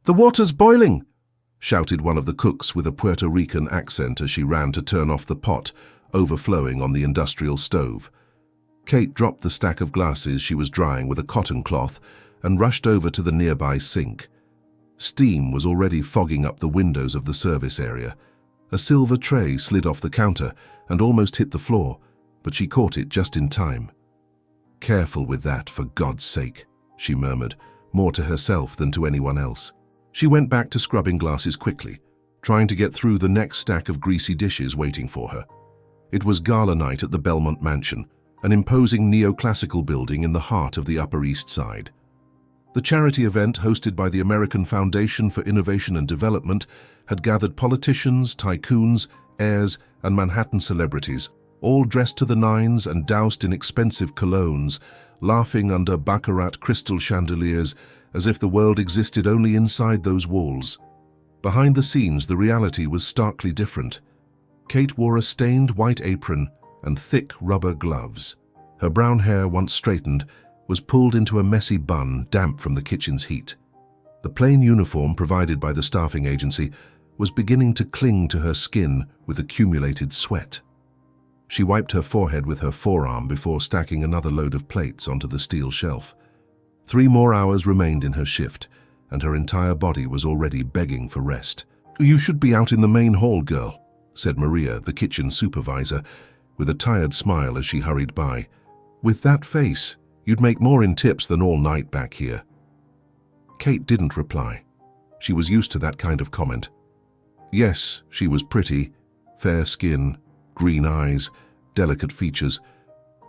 "The water's boiling!" shouted one of the cooks with a Puerto Rican accent as she ran to turn off the pot, overflowing on the industrial stove. Kate dropped the stack of glasses she was drying with a cotton cloth and rushed over to the nearby sink. Steam was already fogging up the windows of the service area. A silver tray slid off the counter and almost hit the floor, but she caught it just in time. "Careful with that, for God's sake," she murmured, more to herself than to anyone else. She went back to scrubbing glasses quickly, trying to get through the next stack of greasy dishes waiting for her. It was gala night at the Belmont Mansion, an imposing neoclassical building in the heart of the Upper East Side. The charity event hosted by the American Foundation for Innovation and Development had gathered politicians, tycoons, heirs, and Manhattan celebrities, all dressed to the nines and doused in expensive colognes, laughing under baccarat crystal chandeliers as if the world existed only inside those walls. Behind the scenes, the reality was starkly different. Kate wore a stained white apron and thick rubber gloves. Her brown hair, once straightened, was pulled into a messy bun, damp from the kitchen's heat. The plain uniform provided by the staffing agency was beginning to cling to her skin with accumulated sweat. She wiped her forehead with her forearm before stacking another load of plates onto the steel shelf. 3 more hours remained in her shift, and her entire body was already begging for rest. "You should be out in the main hall, girl," said Maria, the kitchen supervisor, with a tired smile as she hurried by. "With that face, you'd make more in tips than all night back here." Kate didn't reply. She was used to that kind of comment. Yes, she was pretty, fair skin, green eyes, delicate features,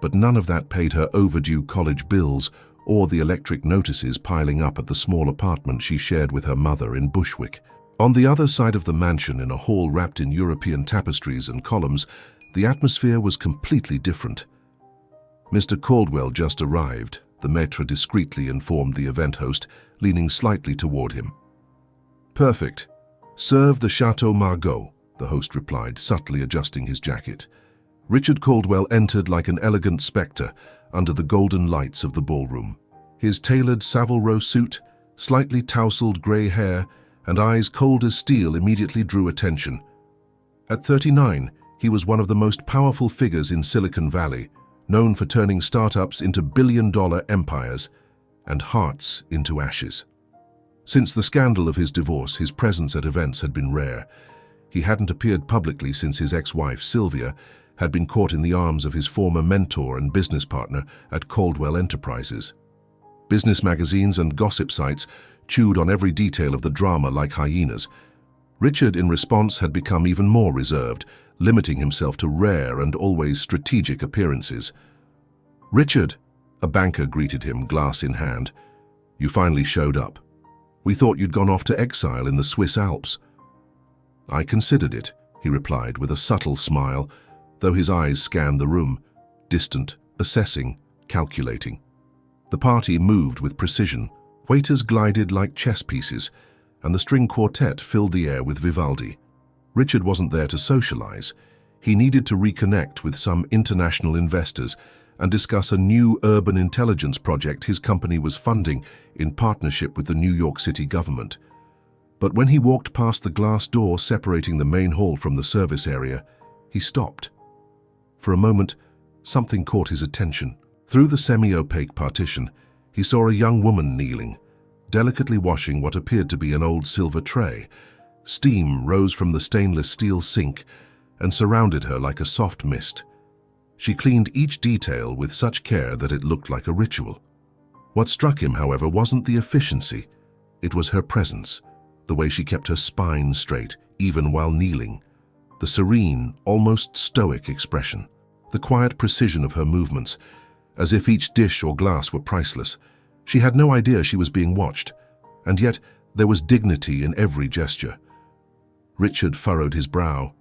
but none of that paid her overdue college bills or the electric notices piling up at the small apartment she shared with her mother in Bushwick. On the other side of the mansion, in a hall wrapped in European tapestries and columns, the atmosphere was completely different. "Mr. Caldwell just arrived," the maître discreetly informed the event host, leaning slightly toward him. "Perfect. Serve the Chateau Margaux," the host replied, subtly adjusting his jacket. Richard Caldwell entered like an elegant spectre under the golden lights of the ballroom. His tailored Savile Row suit, slightly tousled grey hair, and eyes cold as steel immediately drew attention. At 39, he was one of the most powerful figures in Silicon Valley, known for turning startups into billion-dollar empires and hearts into ashes. Since the scandal of his divorce, his presence at events had been rare. He hadn't appeared publicly since his ex-wife, Sylvia, had been caught in the arms of his former mentor and business partner at Caldwell Enterprises. Business magazines and gossip sites chewed on every detail of the drama like hyenas. Richard, in response, had become even more reserved, limiting himself to rare and always strategic appearances. "Richard," a banker greeted him, glass in hand. "You finally showed up. We thought you'd gone off to exile in the Swiss Alps." "I considered it," he replied with a subtle smile, though his eyes scanned the room, distant, assessing, calculating. The party moved with precision. Waiters glided like chess pieces, and the string quartet filled the air with Vivaldi. Richard wasn't there to socialize. He needed to reconnect with some international investors and discuss a new urban intelligence project his company was funding in partnership with the New York City government. But when he walked past the glass door separating the main hall from the service area, he stopped. For a moment, something caught his attention. Through the semi-opaque partition, he saw a young woman kneeling, delicately washing what appeared to be an old silver tray. Steam rose from the stainless steel sink and surrounded her like a soft mist. She cleaned each detail with such care that it looked like a ritual. What struck him, however, wasn't the efficiency. It was her presence, the way she kept her spine straight, even while kneeling. The serene, almost stoic expression. The quiet precision of her movements, as if each dish or glass were priceless. She had no idea she was being watched, and yet there was dignity in every gesture. Richard furrowed his brow.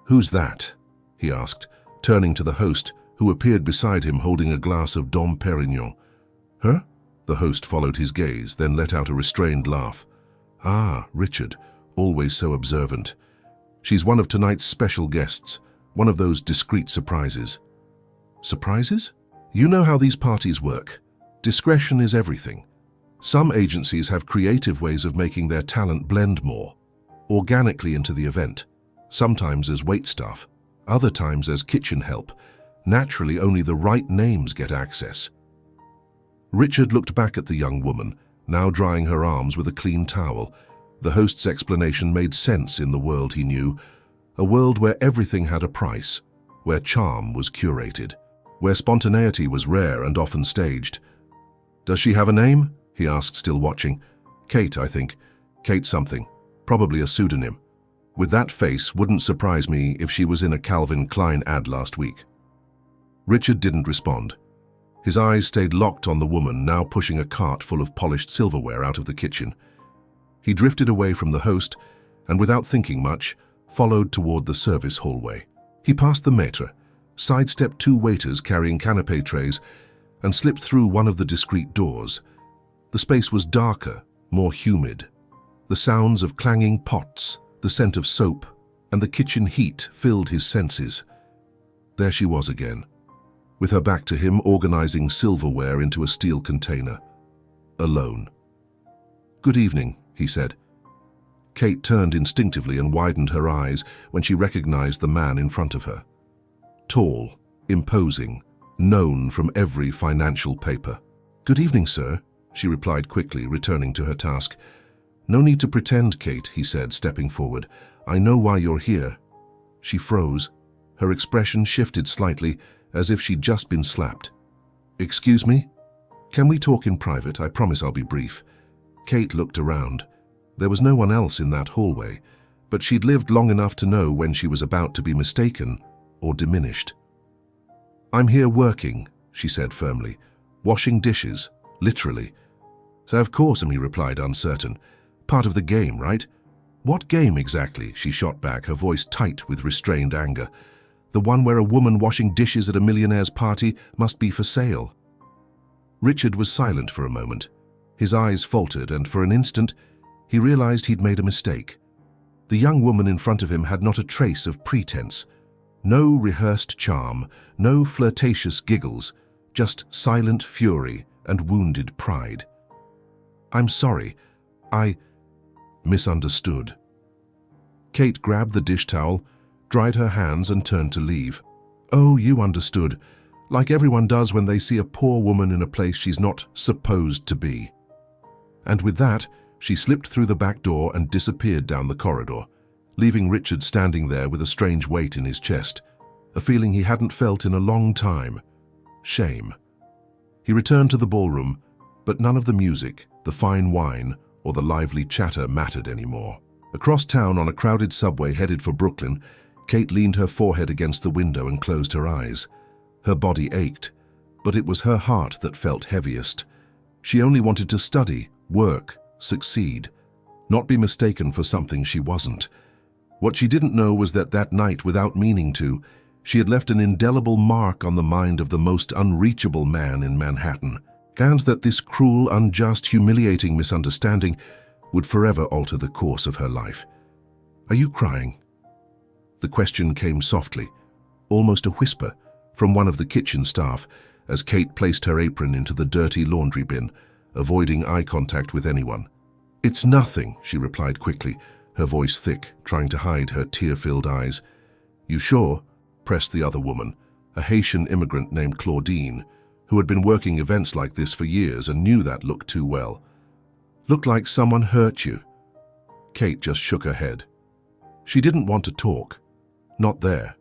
"Who's that?" he asked, turning to the host, who appeared beside him holding a glass of Dom Pérignon. "Her?" The host followed his gaze, then let out a restrained laugh. "Ah, Richard, always so observant. She's one of tonight's special guests, one of those discreet surprises." "Surprises? You know how these parties work. Discretion is everything. Some agencies have creative ways of making their talent blend more, organically into the event, sometimes as waitstaff, other times as kitchen help. Naturally, only the right names get access. Richard looked back at the young woman, now drying her arms with a clean towel. The host's explanation made sense in the world he knew, a world where everything had a price, where charm was curated, where spontaneity was rare and often staged. "Does she have a name?" he asked, still watching. "Kate, I think. Kate something. Probably a pseudonym. With that face, wouldn't surprise me if she was in a Calvin Klein ad last week." Richard didn't respond. His eyes stayed locked on the woman, now pushing a cart full of polished silverware out of the kitchen. He drifted away from the host and, without thinking much, followed toward the service hallway. He passed the maître, sidestepped two waiters carrying canapé trays, and slipped through one of the discreet doors. The space was darker, more humid. The sounds of clanging pots, the scent of soap, and the kitchen heat filled his senses. There she was again, with her back to him, organizing silverware into a steel container. Alone. "Good evening," he said. Kate turned instinctively and widened her eyes when she recognized the man in front of her. Tall, imposing, known from every financial paper. "Good evening, sir," she replied quickly, returning to her task. "No need to pretend, Kate," he said, stepping forward. "I know why you're here." She froze. Her expression shifted slightly, as if she'd just been slapped. "Excuse me? Can we talk in private? I promise I'll be brief." Kate looked around. There was no one else in that hallway, but she'd lived long enough to know when she was about to be mistaken or diminished. "I'm here working," she said firmly. "Washing dishes, literally." "So of course," he replied, uncertain. "Part of the game, right?" "What game exactly?" she shot back, her voice tight with restrained anger. "The one where a woman washing dishes at a millionaire's party must be for sale." Richard was silent for a moment. His eyes faltered, and for an instant, he realized he'd made a mistake. The young woman in front of him had not a trace of pretense. No rehearsed charm, no flirtatious giggles, just silent fury and wounded pride. "I'm sorry. I misunderstood." Kate grabbed the dish towel, dried her hands and turned to leave. "Oh, you understood, like everyone does when they see a poor woman in a place she's not supposed to be." And with that, she slipped through the back door and disappeared down the corridor, leaving Richard standing there with a strange weight in his chest, a feeling he hadn't felt in a long time. Shame. He returned to the ballroom, but none of the music, the fine wine, or the lively chatter mattered anymore. Across town on a crowded subway headed for Brooklyn, Kate leaned her forehead against the window and closed her eyes. Her body ached, but it was her heart that felt heaviest. She only wanted to study, work, succeed, not be mistaken for something she wasn't. What she didn't know was that that night, without meaning to, she had left an indelible mark on the mind of the most unreachable man in Manhattan, and that this cruel, unjust, humiliating misunderstanding would forever alter the course of her life. "Are you crying?" The question came softly, almost a whisper, from one of the kitchen staff as Kate placed her apron into the dirty laundry bin, avoiding eye contact with anyone. "It's nothing," she replied quickly, her voice thick, trying to hide her tear-filled eyes. "You sure?" pressed the other woman, a Haitian immigrant named Claudine, who had been working events like this for years and knew that look too well. "Looked like someone hurt you." Kate just shook her head. She didn't want to talk. Not there.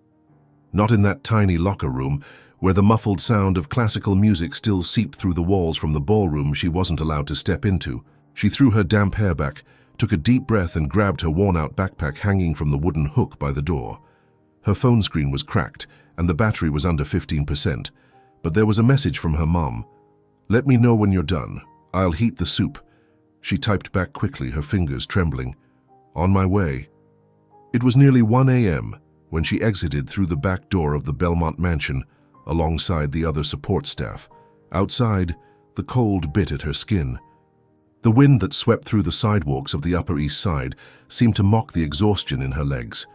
Not in that tiny locker room, where the muffled sound of classical music still seeped through the walls from the ballroom she wasn't allowed to step into. She threw her damp hair back, took a deep breath and grabbed her worn-out backpack hanging from the wooden hook by the door. Her phone screen was cracked and the battery was under 15%, but there was a message from her mom. "Let me know when you're done. I'll heat the soup." She typed back quickly, her fingers trembling. "On my way." It was nearly 1 a.m. when she exited through the back door of the Belmont mansion alongside the other support staff. Outside, the cold bit at her skin. The wind that swept through the sidewalks of the Upper East Side seemed to mock the exhaustion in her legs.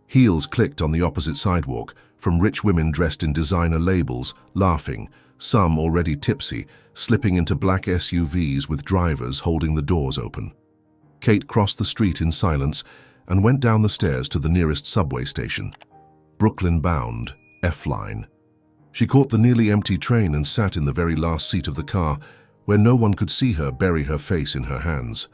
Heels clicked on the opposite sidewalk from rich women dressed in designer labels, laughing, some already tipsy, slipping into black SUVs with drivers holding the doors open. Kate crossed the street in silence and went down the stairs to the nearest subway station. Brooklyn-bound, F-line. She caught the nearly empty train and sat in the very last seat of the car, where no one could see her bury her face in her hands.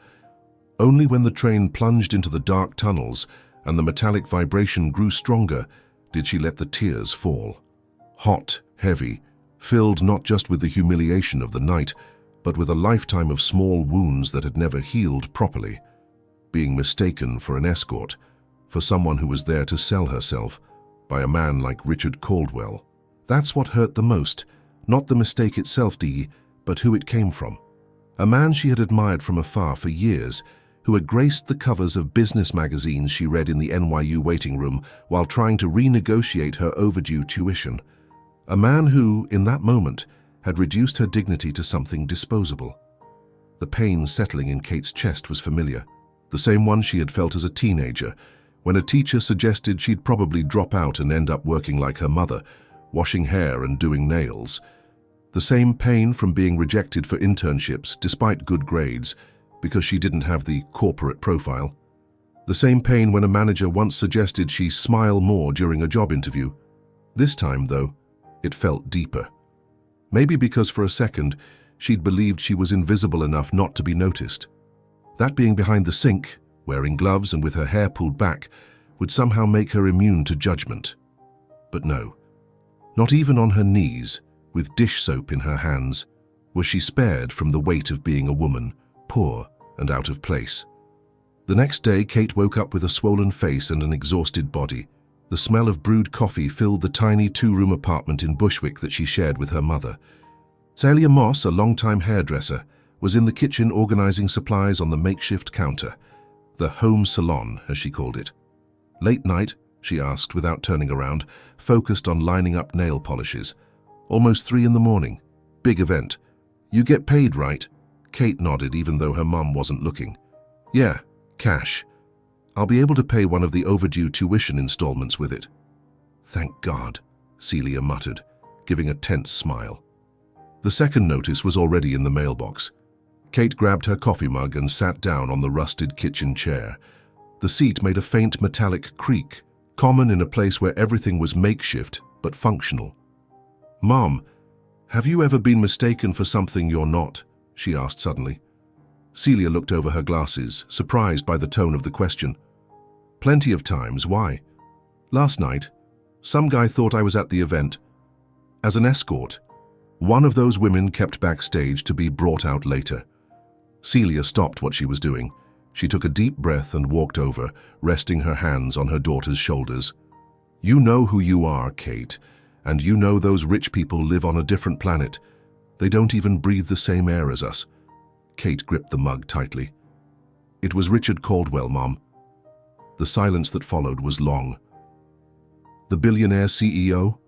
Only when the train plunged into the dark tunnels and the metallic vibration grew stronger did she let the tears fall. Hot, heavy, filled not just with the humiliation of the night, but with a lifetime of small wounds that had never healed properly. Being mistaken for an escort, for someone who was there to sell herself, by a man like Richard Caldwell. That's what hurt the most, not the mistake itself, Dee, but who it came from. A man she had admired from afar for years, who had graced the covers of business magazines she read in the NYU waiting room while trying to renegotiate her overdue tuition. A man who, in that moment, had reduced her dignity to something disposable. The pain settling in Kate's chest was familiar, the same one she had felt as a teenager, when a teacher suggested she'd probably drop out and end up working like her mother, washing hair and doing nails. The same pain from being rejected for internships despite good grades, because she didn't have the corporate profile. The same pain when a manager once suggested she smile more during a job interview. This time, though, it felt deeper. Maybe because for a second, she'd believed she was invisible enough not to be noticed. That being behind the sink, wearing gloves and with her hair pulled back, would somehow make her immune to judgment. But no, not even on her knees, with dish soap in her hands, was she spared from the weight of being a woman, poor and out of place. The next day, Kate woke up with a swollen face and an exhausted body. The smell of brewed coffee filled the tiny two-room apartment in Bushwick that she shared with her mother. Celia Moss, a longtime hairdresser, was in the kitchen organizing supplies on the makeshift counter, the home salon, as she called it. Late night, she asked without turning around, focused on lining up nail polishes. Almost 3 in the morning. Big event. You get paid, right? Kate nodded even though her mum wasn't looking. Yeah, cash. I'll be able to pay one of the overdue tuition installments with it. Thank God, Celia muttered, giving a tense smile. The second notice was already in the mailbox. Kate grabbed her coffee mug and sat down on the rusted kitchen chair. The seat made a faint metallic creak, common in a place where everything was makeshift but functional. Mom, have you ever been mistaken for something you're not? She asked suddenly. Celia looked over her glasses, surprised by the tone of the question. Plenty of times. Why? Last night, some guy thought I was at the event. As an escort, one of those women kept backstage to be brought out later. Celia stopped what she was doing. She took a deep breath and walked over, resting her hands on her daughter's shoulders. You know who you are, Kate, and you know those rich people live on a different planet. They don't even breathe the same air as us. Kate gripped the mug tightly. It was Richard Caldwell, Mom. The silence that followed was long. The billionaire CEO?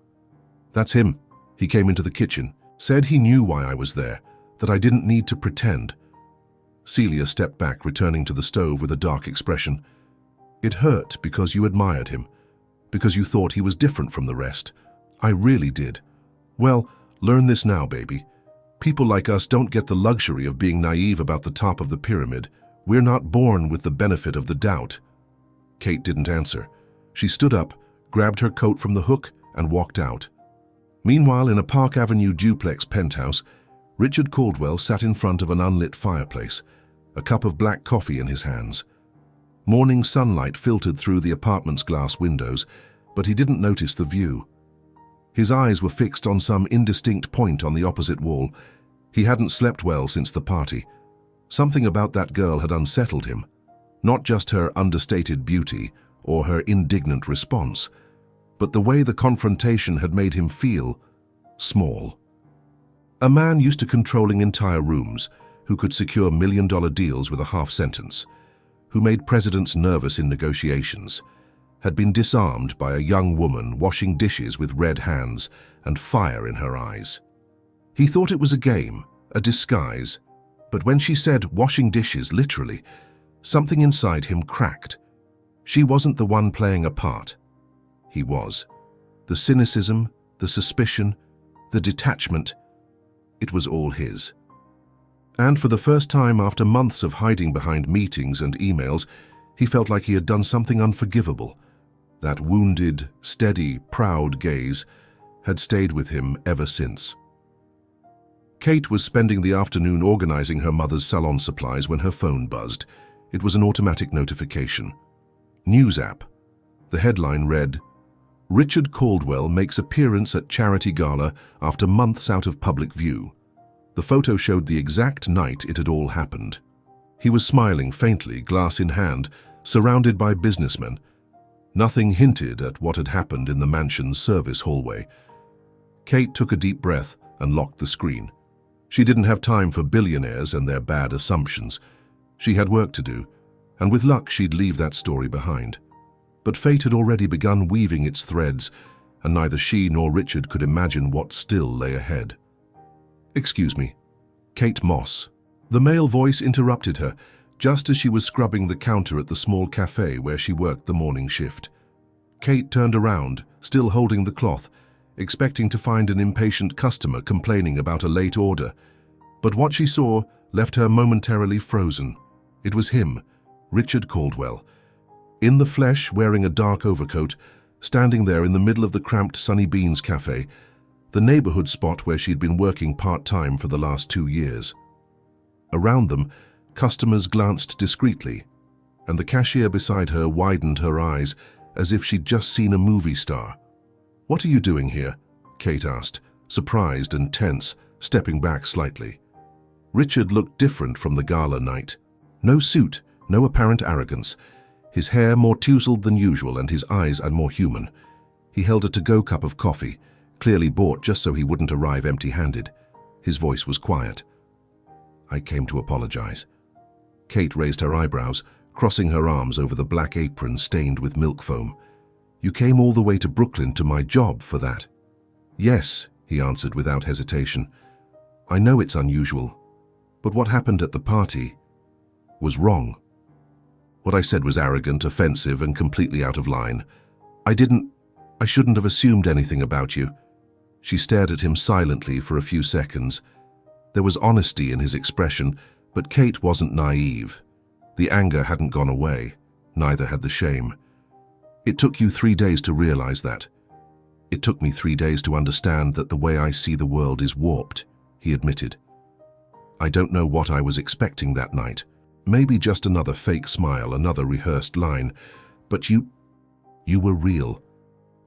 That's him. He came into the kitchen, said he knew why I was there, that I didn't need to pretend. Celia stepped back, returning to the stove with a dark expression. It hurt because you admired him, because you thought he was different from the rest. I really did. Well, learn this now, baby. People like us don't get the luxury of being naive about the top of the pyramid. We're not born with the benefit of the doubt. Kate didn't answer. She stood up, grabbed her coat from the hook, and walked out. Meanwhile, in a Park Avenue duplex penthouse, Richard Caldwell sat in front of an unlit fireplace, a cup of black coffee in his hands. Morning sunlight filtered through the apartment's glass windows, but he didn't notice the view. His eyes were fixed on some indistinct point on the opposite wall. He hadn't slept well since the party. Something about that girl had unsettled him. Not just her understated beauty or her indignant response, but the way the confrontation had made him feel small. A man used to controlling entire rooms, who could secure million-dollar deals with a half sentence, who made presidents nervous in negotiations, had been disarmed by a young woman washing dishes with red hands and fire in her eyes. He thought it was a game, a disguise, but when she said washing dishes literally, something inside him cracked. She wasn't the one playing a part. He was. The cynicism, the suspicion, the detachment, It was all his. And for the first time after months of hiding behind meetings and emails, he felt like he had done something unforgivable. That wounded, steady, proud gaze had stayed with him ever since. Kate was spending the afternoon organizing her mother's salon supplies when her phone buzzed. It was an automatic notification. News app. The headline read, "Richard Caldwell makes appearance at charity gala after months out of public view." The photo showed the exact night it had all happened. He was smiling faintly, glass in hand, surrounded by businessmen. Nothing hinted at what had happened in the mansion's service hallway. Kate took a deep breath and locked the screen. She didn't have time for billionaires and their bad assumptions. She had work to do, and with luck she'd leave that story behind. But fate had already begun weaving its threads, and neither she nor Richard could imagine what still lay ahead. "Excuse me, Kate Moss." The male voice interrupted her, just as she was scrubbing the counter at the small cafe where she worked the morning shift. Kate turned around, still holding the cloth, expecting to find an impatient customer complaining about a late order. But what she saw left her momentarily frozen. It was him, Richard Caldwell. In the flesh, wearing a dark overcoat, standing there in the middle of the cramped Sunny Beans cafe, the neighborhood spot where she'd been working part-time for the last 2 years. Around them, customers glanced discreetly, and the cashier beside her widened her eyes as if she'd just seen a movie star. "What are you doing here?" Kate asked, surprised and tense, stepping back slightly. Richard looked different from the gala night. No suit, no apparent arrogance. His hair more tousled than usual and his eyes more human. He held a to-go cup of coffee, clearly bought just so he wouldn't arrive empty-handed. His voice was quiet. "I came to apologize." Kate raised her eyebrows, crossing her arms over the black apron stained with milk foam. "You came all the way to Brooklyn to my job for that?" "Yes," he answered without hesitation. "I know it's unusual, but what happened at the party was wrong. What I said was arrogant, offensive, and completely out of line. I shouldn't have assumed anything about you." She stared at him silently for a few seconds. There was honesty in his expression, but Kate wasn't naive. The anger hadn't gone away, neither had the shame. "It took you 3 days to realize that." "It took me 3 days to understand that the way I see the world is warped," he admitted. "I don't know what I was expecting that night. Maybe just another fake smile, another rehearsed line. But you were real.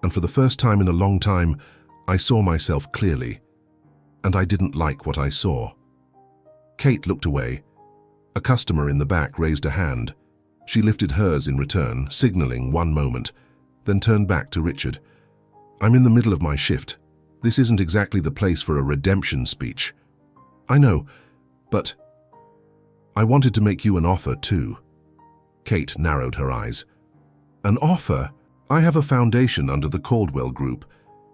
And for the first time in a long time, I saw myself clearly. And I didn't like what I saw." Kate looked away. A customer in the back raised a hand. She lifted hers in return, signaling one moment, then turned back to Richard. "I'm in the middle of my shift. This isn't exactly the place for a redemption speech." "I know, but I wanted to make you an offer too." Kate narrowed her eyes. "An offer? I have a foundation under the Caldwell Group.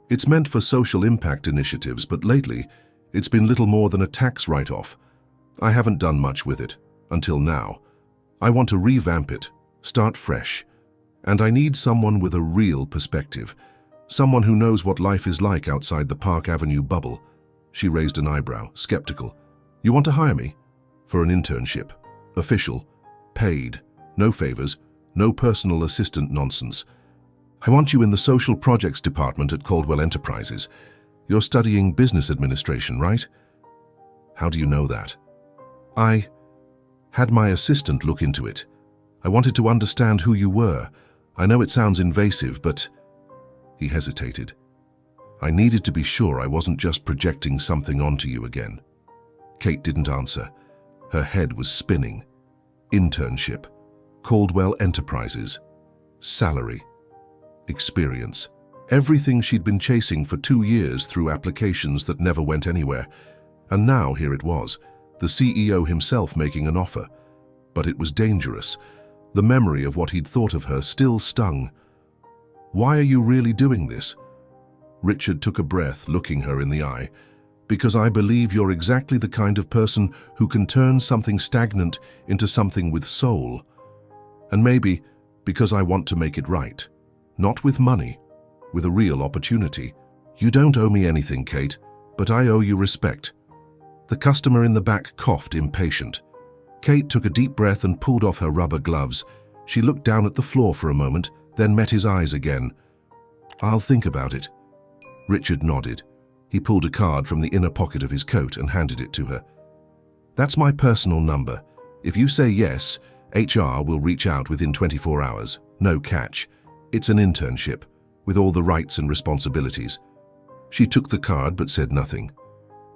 It's meant for social impact initiatives, but lately it's been little more than a tax write-off. I haven't done much with it, until now. I want to revamp it, start fresh. And I need someone with a real perspective. Someone who knows what life is like outside the Park Avenue bubble." She raised an eyebrow, skeptical. "You want to hire me? For an internship. Official. Paid. No favors. No personal assistant nonsense. I want you in the social projects department at Caldwell Enterprises. You're studying business administration, right?" "How do you know that?" "I had my assistant look into it. I wanted to understand who you were. I know it sounds invasive, but..." He hesitated. "I needed to be sure I wasn't just projecting something onto you again." Kate didn't answer. Her head was spinning. Internship. Caldwell Enterprises. Salary. Experience. Everything she'd been chasing for 2 years through applications that never went anywhere. And now here it was, the CEO himself making an offer. But it was dangerous. The memory of what he'd thought of her still stung. "Why are you really doing this?" Richard took a breath, looking her in the eye. "Because I believe you're exactly the kind of person who can turn something stagnant into something with soul. And maybe because I want to make it right. Not with money, with a real opportunity. You don't owe me anything, Kate, but I owe you respect. The customer in the back coughed, impatient. Kate took a deep breath and pulled off her rubber gloves. She looked down at the floor for a moment, then met his eyes again. "I'll think about it." Richard nodded. He pulled a card from the inner pocket of his coat and handed it to her. "That's my personal number. If you say yes, HR will reach out within 24 hours. No catch. It's an internship, with all the rights and responsibilities." She took the card but said nothing.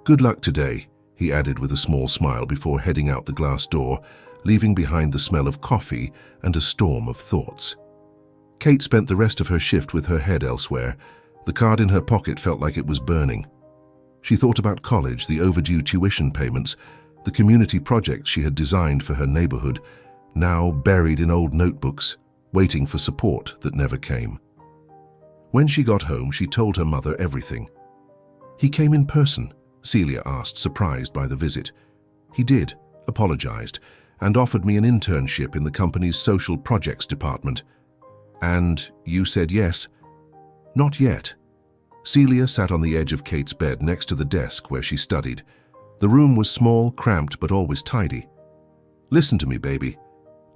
"Good luck today," he added with a small smile before heading out the glass door, leaving behind the smell of coffee and a storm of thoughts. Kate spent the rest of her shift with her head elsewhere. The card in her pocket felt like it was burning. She thought about college, the overdue tuition payments, the community projects she had designed for her neighborhood, now buried in old notebooks, waiting for support that never came. When she got home, she told her mother everything. "He came in person?" Celia asked, surprised by the visit. "He did, apologized, and offered me an internship in the company's social projects department." "And you said yes?" "Not yet." Celia sat on the edge of Kate's bed next to the desk where she studied. The room was small, cramped, but always tidy. "Listen to me, baby.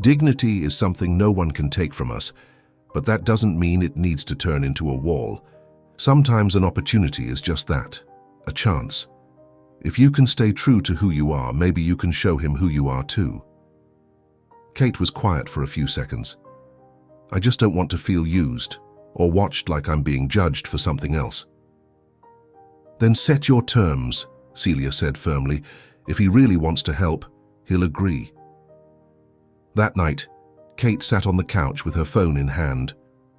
Dignity is something no one can take from us, but that doesn't mean it needs to turn into a wall. Sometimes an opportunity is just that, a chance. If you can stay true to who you are, maybe you can show him who you are too." Kate was quiet for a few seconds. "I just don't want to feel used or watched like I'm being judged for something else." "Then set your terms," Celia said firmly. "If he really wants to help, he'll agree." That night, Kate sat on the couch with her phone in hand.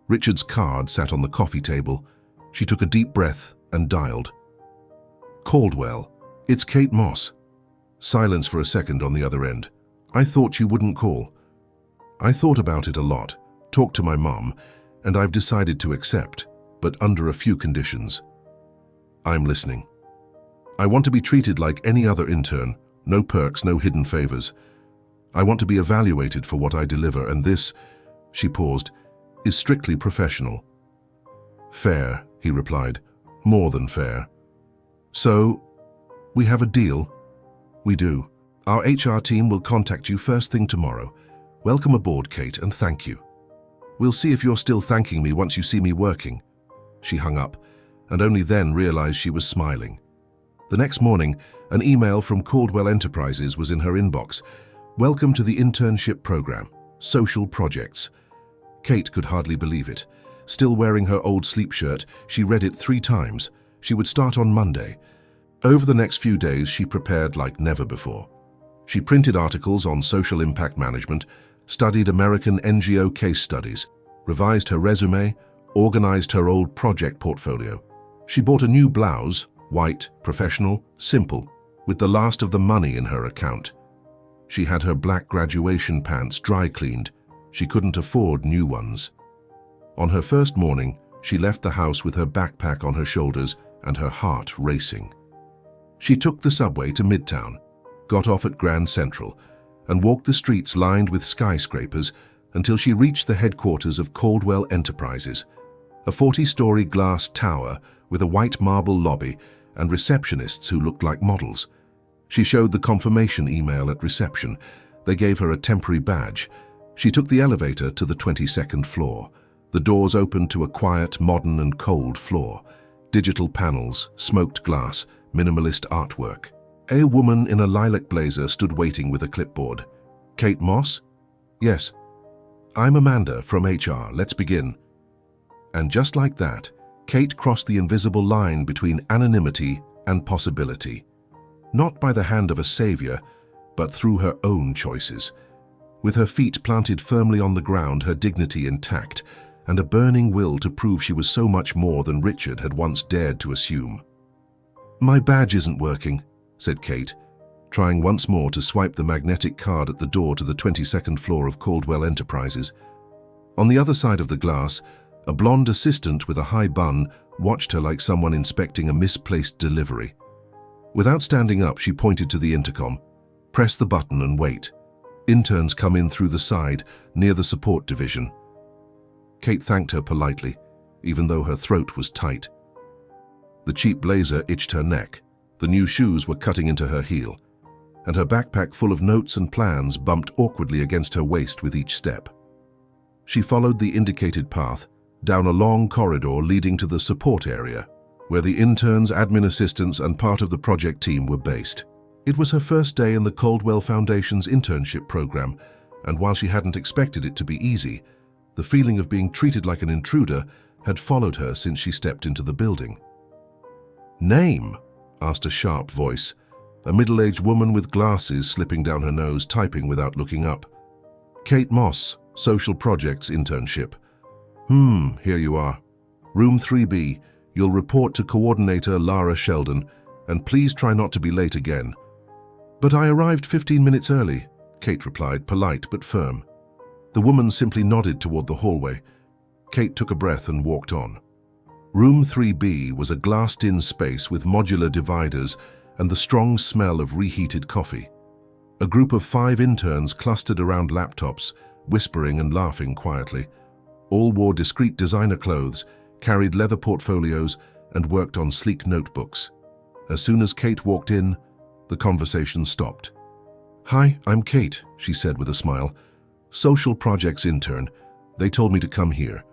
Richard's card sat on the coffee table. She took a deep breath and dialed. "Caldwell, it's Kate Moss." Silence for a second on the other end. "I thought you wouldn't call." "I thought about it a lot, talked to my mom, and I've decided to accept, but under a few conditions." "I'm listening." "I want to be treated like any other intern, no perks, no hidden favors. I want to be evaluated for what I deliver, and this," she paused, "is strictly professional." "Fair," he replied, "more than fair." "So, we have a deal?" "We do. Our HR team will contact you first thing tomorrow. Welcome aboard, Kate, and thank you. We'll see if you're still thanking me once you see me working." She hung up, and only then realized she was smiling. The next morning, an email from Caldwell Enterprises was in her inbox. "Welcome to the internship program, social projects." Kate could hardly believe it. Still wearing her old sleep shirt, she read it 3 times. She would start on Monday. Over the next few days, she prepared like never before. She printed articles on social impact management, studied American NGO case studies, revised her resume, organized her old project portfolio. She bought a new blouse, white, professional, simple, with the last of the money in her account. She had her black graduation pants dry cleaned. She couldn't afford new ones. On her first morning, she left the house with her backpack on her shoulders and her heart racing. She took the subway to Midtown, got off at Grand Central, and walked the streets lined with skyscrapers until she reached the headquarters of Caldwell Enterprises, a 40-story glass tower with a white marble lobby and receptionists who looked like models. She showed the confirmation email at reception. They gave her a temporary badge. She took the elevator to the 22nd floor. The doors opened to a quiet, modern and cold floor. Digital panels, smoked glass, minimalist artwork. A woman in a lilac blazer stood waiting with a clipboard. "Kate Moss?" "Yes." "I'm Amanda from HR. Let's begin." And just like that, Kate crossed the invisible line between anonymity and possibility. Not by the hand of a savior, but through her own choices. With her feet planted firmly on the ground, her dignity intact, and a burning will to prove she was so much more than Richard had once dared to assume. "My badge isn't working," said Kate, trying once more to swipe the magnetic card at the door to the 22nd floor of Caldwell Enterprises. On the other side of the glass, a blonde assistant with a high bun watched her like someone inspecting a misplaced delivery. Without standing up, she pointed to the intercom. "Press the button and wait. Interns come in through the side, near the support division." Kate thanked her politely, even though her throat was tight. The cheap blazer itched her neck. The new shoes were cutting into her heel, and her backpack full of notes and plans bumped awkwardly against her waist with each step. She followed the indicated path, down a long corridor leading to the support area, where the interns, admin assistants, and part of the project team were based. It was her first day in the Caldwell Foundation's internship program, and while she hadn't expected it to be easy, the feeling of being treated like an intruder had followed her since she stepped into the building. "Name?" asked a sharp voice, a middle-aged woman with glasses slipping down her nose, typing without looking up. "Kate Moss, Social Projects Internship." Here you are. Room 3B. You'll report to Coordinator Lara Sheldon, and please try not to be late again." "But I arrived 15 minutes early," Kate replied, polite but firm. The woman simply nodded toward the hallway. Kate took a breath and walked on. Room 3B was a glassed-in space with modular dividers and the strong smell of reheated coffee. A group of 5 interns clustered around laptops, whispering and laughing quietly. All wore discreet designer clothes, carried leather portfolios, and worked on sleek notebooks. As soon as Kate walked in, the conversation stopped. "Hi, I'm Kate," she said with a smile. "Social Projects intern. They told me to come here."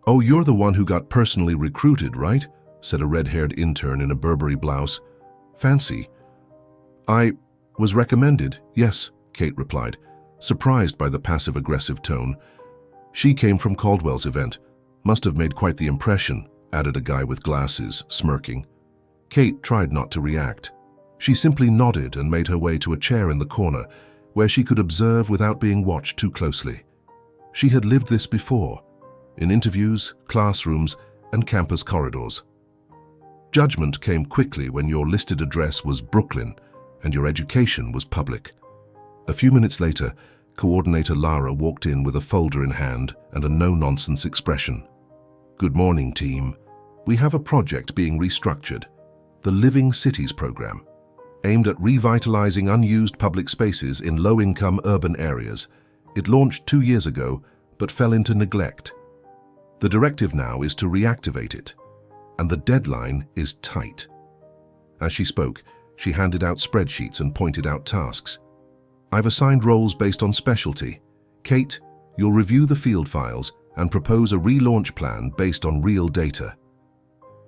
"Oh, you're the one who got personally recruited, right?" said a red-haired intern in a Burberry blouse. "Fancy." "I was recommended, yes," Kate replied, surprised by the passive-aggressive tone. "She came from Caldwell's event. Must have made quite the impression," added a guy with glasses, smirking. Kate tried not to react. She simply nodded and made her way to a chair in the corner, where she could observe without being watched too closely. She had lived this before, in interviews, classrooms, and campus corridors. Judgment came quickly when your listed address was Brooklyn and your education was public. A few minutes later, Coordinator Lara walked in with a folder in hand and a no-nonsense expression. "Good morning, team. We have a project being restructured, the Living Cities program, aimed at revitalizing unused public spaces in low-income urban areas. It launched 2 years ago, but fell into neglect. The directive now is to reactivate it, and the deadline is tight." As she spoke, she handed out spreadsheets and pointed out tasks. "I've assigned roles based on specialty. Kate, you'll review the field files and propose a relaunch plan based on real data."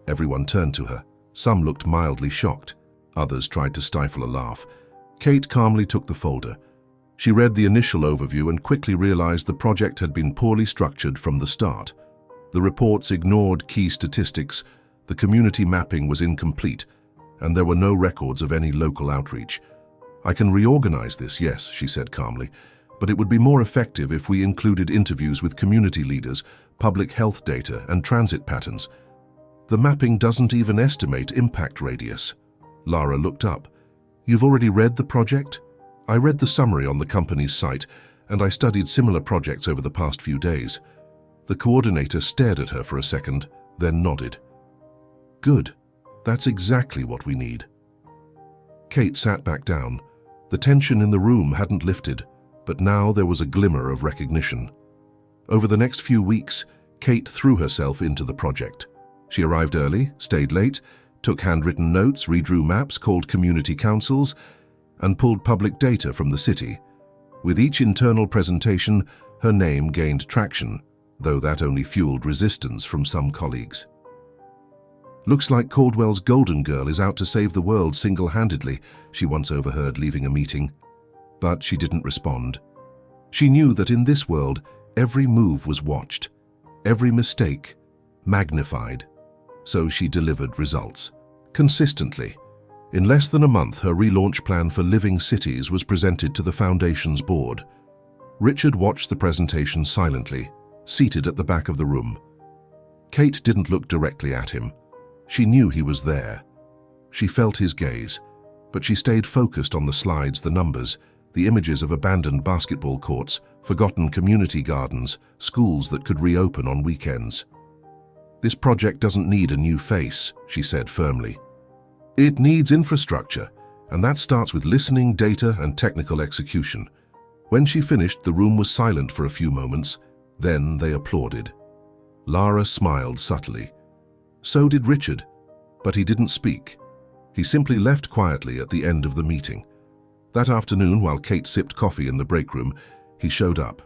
Everyone turned to her. Some looked mildly shocked. Others tried to stifle a laugh. Kate calmly took the folder. She read the initial overview and quickly realized the project had been poorly structured from the start. The reports ignored key statistics, the community mapping was incomplete, and there were no records of any local outreach. "I can reorganize this, yes," she said calmly, "but it would be more effective if we included interviews with community leaders, public health data, and transit patterns. The mapping doesn't even estimate impact radius." Lara looked up. "You've already read the project?" "I read the summary on the company's site, and I studied similar projects over the past few days." The coordinator stared at her for a second, then nodded. "Good. That's exactly what we need." Kate sat back down. The tension in the room hadn't lifted, but now there was a glimmer of recognition. Over the next few weeks, Kate threw herself into the project. She arrived early, stayed late, took handwritten notes, redrew maps, called community councils, and pulled public data from the city. With each internal presentation, her name gained traction, though that only fueled resistance from some colleagues. "Looks like Caldwell's golden girl is out to save the world single-handedly," she once overheard leaving a meeting. But she didn't respond. She knew that in this world, every move was watched, every mistake magnified. So she delivered results. Consistently. In less than a month, her relaunch plan for Living Cities was presented to the Foundation's board. Richard watched the presentation silently, seated at the back of the room. Kate didn't look directly at him. She knew he was there. She felt his gaze, but she stayed focused on the slides, the numbers, the images of abandoned basketball courts, forgotten community gardens, schools that could reopen on weekends. "This project doesn't need a new face," she said firmly. "It needs infrastructure, and that starts with listening, data, and technical execution." When she finished, the room was silent for a few moments. Then they applauded. Lara smiled subtly. So did Richard, but he didn't speak. He simply left quietly at the end of the meeting. That afternoon, while Kate sipped coffee in the break room, he showed up.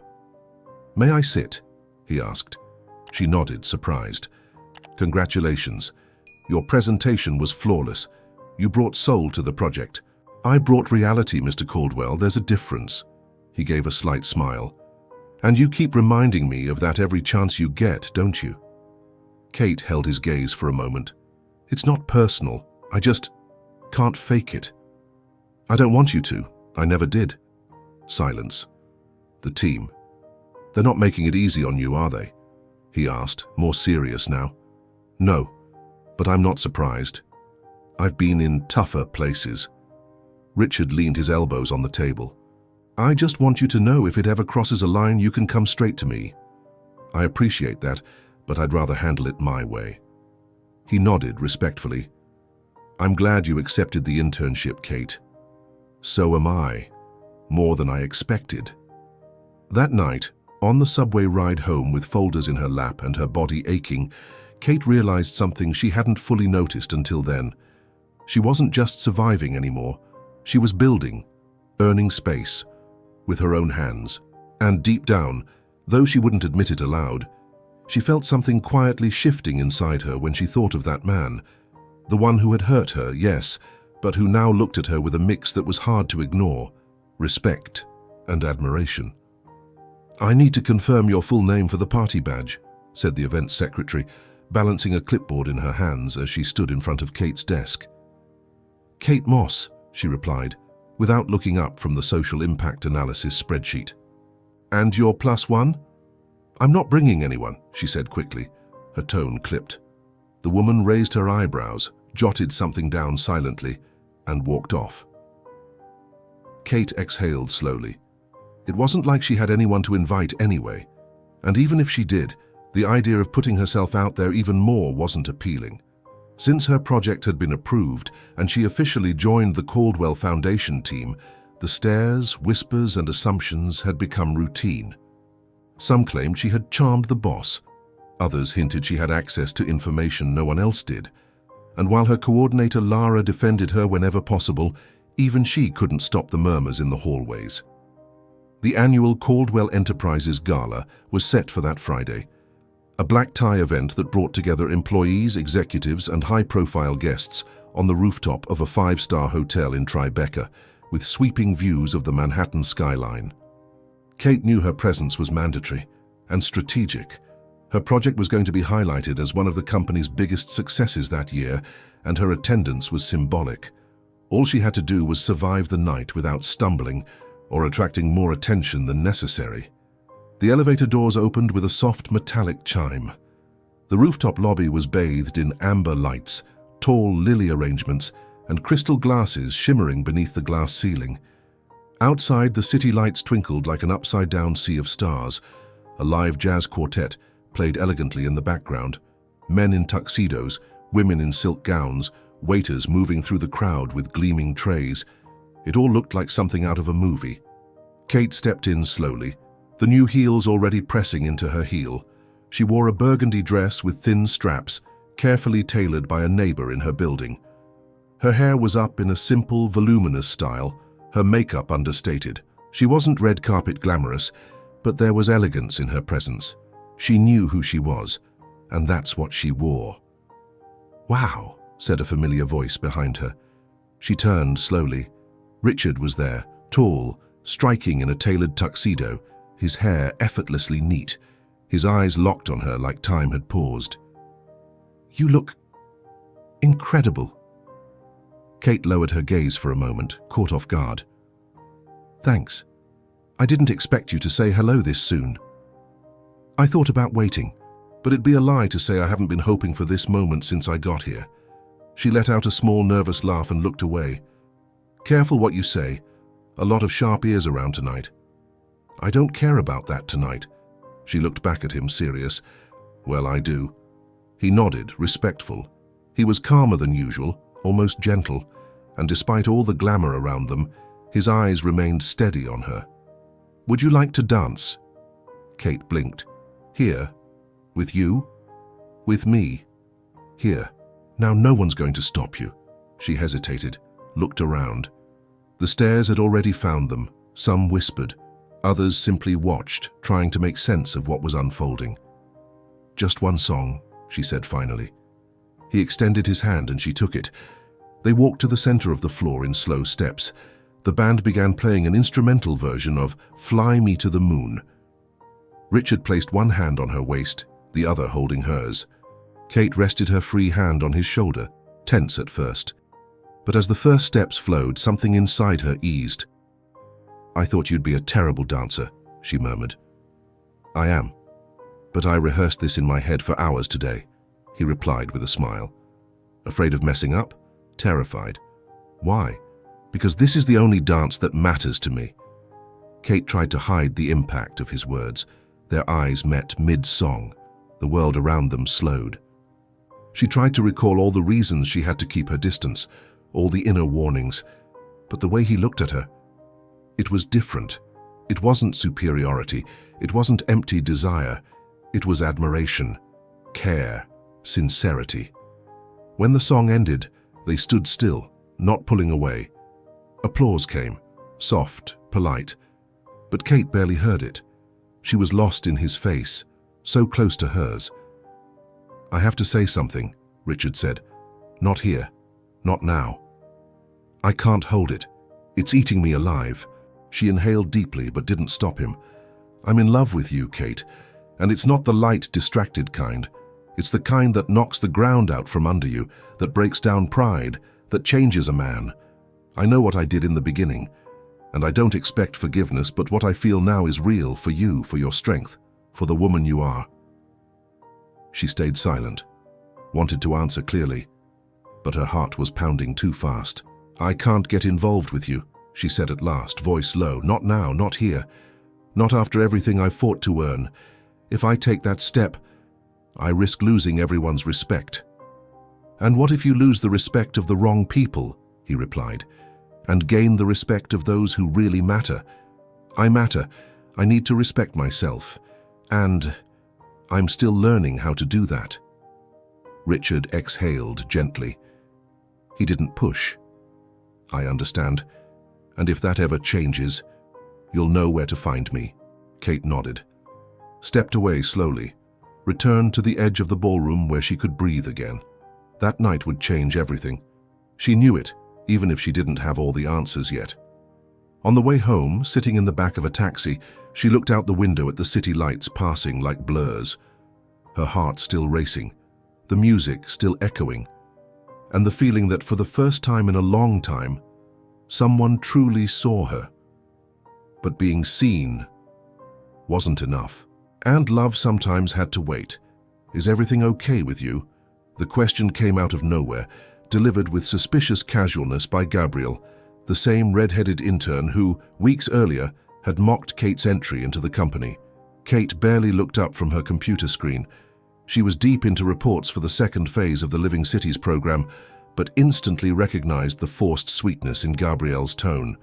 "May I sit?" he asked. She nodded, surprised. "Congratulations. Your presentation was flawless. You brought soul to the project." "I brought reality, Mr. Caldwell. There's a difference." He gave a slight smile. "And you keep reminding me of that every chance you get, don't you?" Kate held his gaze for a moment. "It's not personal. I just can't fake it." "I don't want you to. I never did." Silence. "The team. They're not making it easy on you, are they?" he asked, more serious now. "No, but I'm not surprised. I've been in tougher places." Richard leaned his elbows on the table. "I just want you to know if it ever crosses a line, you can come straight to me." "I appreciate that, but I'd rather handle it my way." He nodded respectfully. "I'm glad you accepted the internship, Kate." "So am I. More than I expected." That night, on the subway ride home with folders in her lap and her body aching, Kate realized something she hadn't fully noticed until then. She wasn't just surviving anymore. She was building, earning space, with her own hands. And deep down, though she wouldn't admit it aloud, she felt something quietly shifting inside her when she thought of that man. The one who had hurt her, yes, but who now looked at her with a mix that was hard to ignore: respect and admiration. "I need to confirm your full name for the party badge," said the event secretary, balancing a clipboard in her hands as she stood in front of Kate's desk. "Kate Moss," she replied, without looking up from the social impact analysis spreadsheet. "And your +1? "I'm not bringing anyone," she said quickly. Her tone clipped. The woman raised her eyebrows, jotted something down silently, and walked off. Kate exhaled slowly. It wasn't like she had anyone to invite anyway, and even if she did, the idea of putting herself out there even more wasn't appealing. Since her project had been approved and she officially joined the Caldwell Foundation team, the stares, whispers, and assumptions had become routine. Some claimed she had charmed the boss. Others hinted she had access to information no one else did. And while her coordinator Lara defended her whenever possible, even she couldn't stop the murmurs in the hallways. The annual Caldwell Enterprises Gala was set for that Friday, a black tie event that brought together employees, executives, and high-profile guests on the rooftop of a 5-star hotel in Tribeca, with sweeping views of the Manhattan skyline. Kate knew her presence was mandatory and strategic. Her project was going to be highlighted as one of the company's biggest successes that year, and her attendance was symbolic. All she had to do was survive the night without stumbling or attracting more attention than necessary. The elevator doors opened with a soft metallic chime. The rooftop lobby was bathed in amber lights, tall lily arrangements, and crystal glasses shimmering beneath the glass ceiling. Outside, the city lights twinkled like an upside-down sea of stars. A live jazz quartet played elegantly in the background. Men in tuxedos, women in silk gowns, waiters moving through the crowd with gleaming trays. It all looked like something out of a movie. Kate stepped in slowly, the new heels already pressing into her heel. She wore a burgundy dress with thin straps, carefully tailored by a neighbor in her building. Her hair was up in a simple, voluminous style, her makeup understated. She wasn't red carpet glamorous, but there was elegance in her presence. She knew who she was, and that's what she wore. "Wow," said a familiar voice behind her. She turned slowly. Richard was there, tall, striking in a tailored tuxedo, his hair effortlessly neat, his eyes locked on her like time had paused. "You look incredible." Kate lowered her gaze for a moment, caught off guard. "Thanks. I didn't expect you to say hello this soon." "I thought about waiting, but it'd be a lie to say I haven't been hoping for this moment since I got here." She let out a small, nervous laugh and looked away. "Careful what you say. A lot of sharp ears around tonight." "I don't care about that tonight." She looked back at him, serious. "Well, I do." He nodded, respectful. He was calmer than usual, almost gentle, and despite all the glamour around them, his eyes remained steady on her. "Would you like to dance?" Kate blinked. "Here? With you?" "With me. Here. Now no one's going to stop you." She hesitated, looked around. The stairs had already found them. Some whispered. Others simply watched, trying to make sense of what was unfolding. "Just one song," she said finally. He extended his hand and she took it. They walked to the center of the floor in slow steps. The band began playing an instrumental version of "Fly Me to the Moon." Richard placed one hand on her waist, the other holding hers. Kate rested her free hand on his shoulder, tense at first. But as the first steps flowed, something inside her eased. "I thought you'd be a terrible dancer," she murmured. "I am. But I rehearsed this in my head for hours today," he replied with a smile. "Afraid of messing up? Terrified. Why? Because this is the only dance that matters to me." Kate tried to hide the impact of his words. Their eyes met mid-song. The world around them slowed. She tried to recall all the reasons she had to keep her distance, all the inner warnings. But the way he looked at her, it was different. It wasn't superiority. It wasn't empty desire. It was admiration, care, sincerity. When the song ended, they stood still, not pulling away. Applause came, soft, polite. But Kate barely heard it. She was lost in his face, so close to hers. "I have to say something," Richard said. "Not here. Not now. I can't hold it. It's eating me alive." She inhaled deeply but didn't stop him. "I'm in love with you, Kate. And it's not the light, distracted kind. It's the kind that knocks the ground out from under you, that breaks down pride, that changes a man. I know what I did in the beginning, and I don't expect forgiveness, but what I feel now is real for you, for your strength, for the woman you are." She stayed silent, wanted to answer clearly, but her heart was pounding too fast. "I can't get involved with you," she said at last, voice low. "Not now, not here. Not after everything I fought to earn. If I take that step, I risk losing everyone's respect." "And what if you lose the respect of the wrong people?" he replied, "and gain the respect of those who really matter? I matter. I need to respect myself. And I'm still learning how to do that." Richard exhaled gently. He didn't push. "I understand. And if that ever changes, you'll know where to find me." Kate nodded, stepped away slowly, returned to the edge of the ballroom where she could breathe again. That night would change everything. She knew it, even if she didn't have all the answers yet. On the way home, sitting in the back of a taxi, she looked out the window at the city lights passing like blurs. Her heart still racing, the music still echoing, and the feeling that for the first time in a long time, someone truly saw her. But being seen wasn't enough. And love sometimes had to wait. "Is everything okay with you?" The question came out of nowhere, delivered with suspicious casualness by Gabriel, the same red-headed intern who, weeks earlier, had mocked Kate's entry into the company. Kate barely looked up from her computer screen. She was deep into reports for the second phase of the Living Cities program, but instantly recognized the forced sweetness in Gabriel's tone.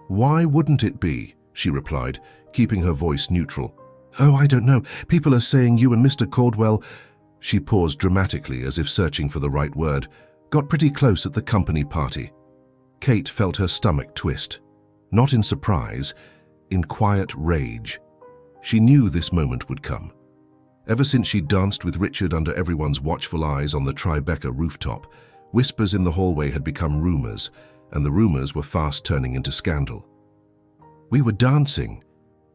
"Why wouldn't it be?" she replied, keeping her voice neutral. "Oh, I don't know. People are saying you and Mr. Caldwell—" She paused dramatically as if searching for the right word. "Got pretty close at the company party." Kate felt her stomach twist. Not in surprise, in quiet rage. She knew this moment would come. Ever since she danced with Richard under everyone's watchful eyes on the Tribeca rooftop, whispers in the hallway had become rumors, and the rumors were fast turning into scandal. "We were dancing,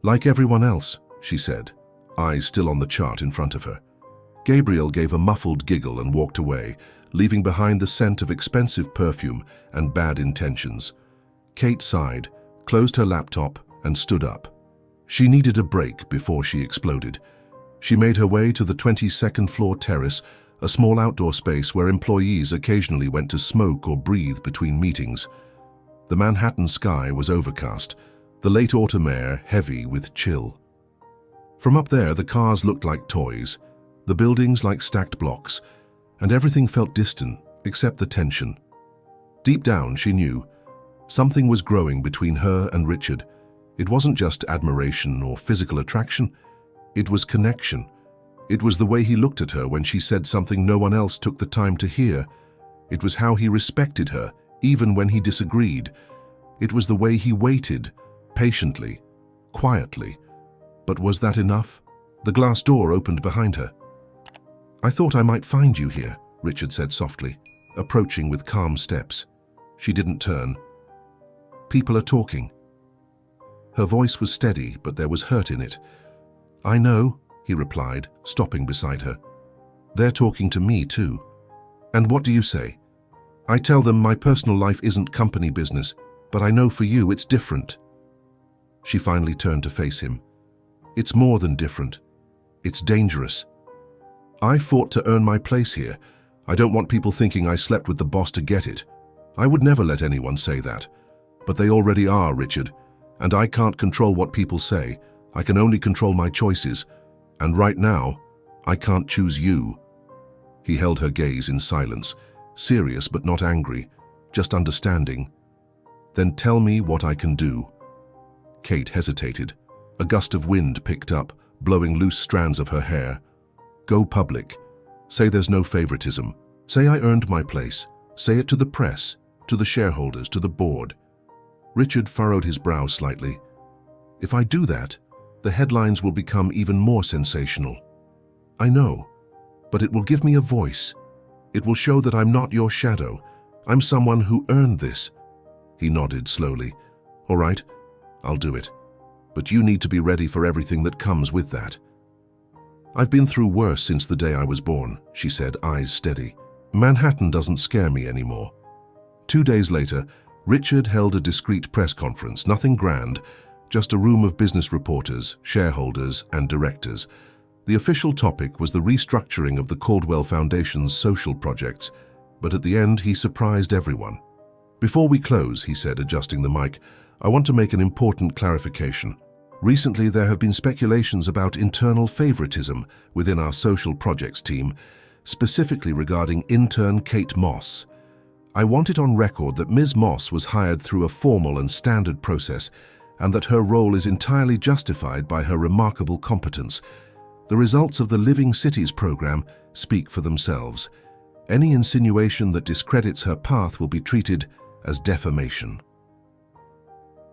like everyone else," she said, eyes still on the chart in front of her. Gabriel gave a muffled giggle and walked away, leaving behind the scent of expensive perfume and bad intentions. Kate sighed, closed her laptop, and stood up. She needed a break before she exploded. She made her way to the 22nd floor terrace, a small outdoor space where employees occasionally went to smoke or breathe between meetings. The Manhattan sky was overcast, the late autumn air heavy with chill. From up there, the cars looked like toys, the buildings like stacked blocks, and everything felt distant except the tension. Deep down, she knew something was growing between her and Richard. It wasn't just admiration or physical attraction, it was connection. It was the way he looked at her when she said something no one else took the time to hear. It was how he respected her, even when he disagreed. It was the way he waited, patiently, quietly. But was that enough? The glass door opened behind her. "I thought I might find you here," Richard said softly, approaching with calm steps. She didn't turn. "People are talking." Her voice was steady, but there was hurt in it. "I know," he replied, stopping beside her. "They're talking to me too." "And what do you say?" "I tell them my personal life isn't company business, but I know for you it's different." She finally turned to face him. "It's more than different. It's dangerous. I fought to earn my place here. I don't want people thinking I slept with the boss to get it. I would never let anyone say that. But they already are, Richard. And I can't control what people say. I can only control my choices. And right now, I can't choose you." He held her gaze in silence, serious but not angry, just understanding. "Then tell me what I can do." Kate hesitated. A gust of wind picked up, blowing loose strands of her hair. "Go public. Say there's no favoritism. Say I earned my place. Say it to the press, to the shareholders, to the board." Richard furrowed his brow slightly. "If I do that, the headlines will become even more sensational." "I know, but it will give me a voice. It will show that I'm not your shadow. I'm someone who earned this." He nodded slowly. "All right, I'll do it. But you need to be ready for everything that comes with that." "I've been through worse since the day I was born," she said, eyes steady. "Manhattan doesn't scare me anymore." 2 days later, Richard held a discreet press conference, nothing grand, just a room of business reporters, shareholders, and directors. The official topic was the restructuring of the Caldwell Foundation's social projects, but at the end he surprised everyone. "Before we close," he said, adjusting the mic, "I want to make an important clarification. Recently there have been speculations about internal favoritism within our social projects team, specifically regarding intern Kate Moss. I want it on record that Ms. Moss was hired through a formal and standard process, and that her role is entirely justified by her remarkable competence. The results of the Living Cities program speak for themselves. Any insinuation that discredits her path will be treated as defamation."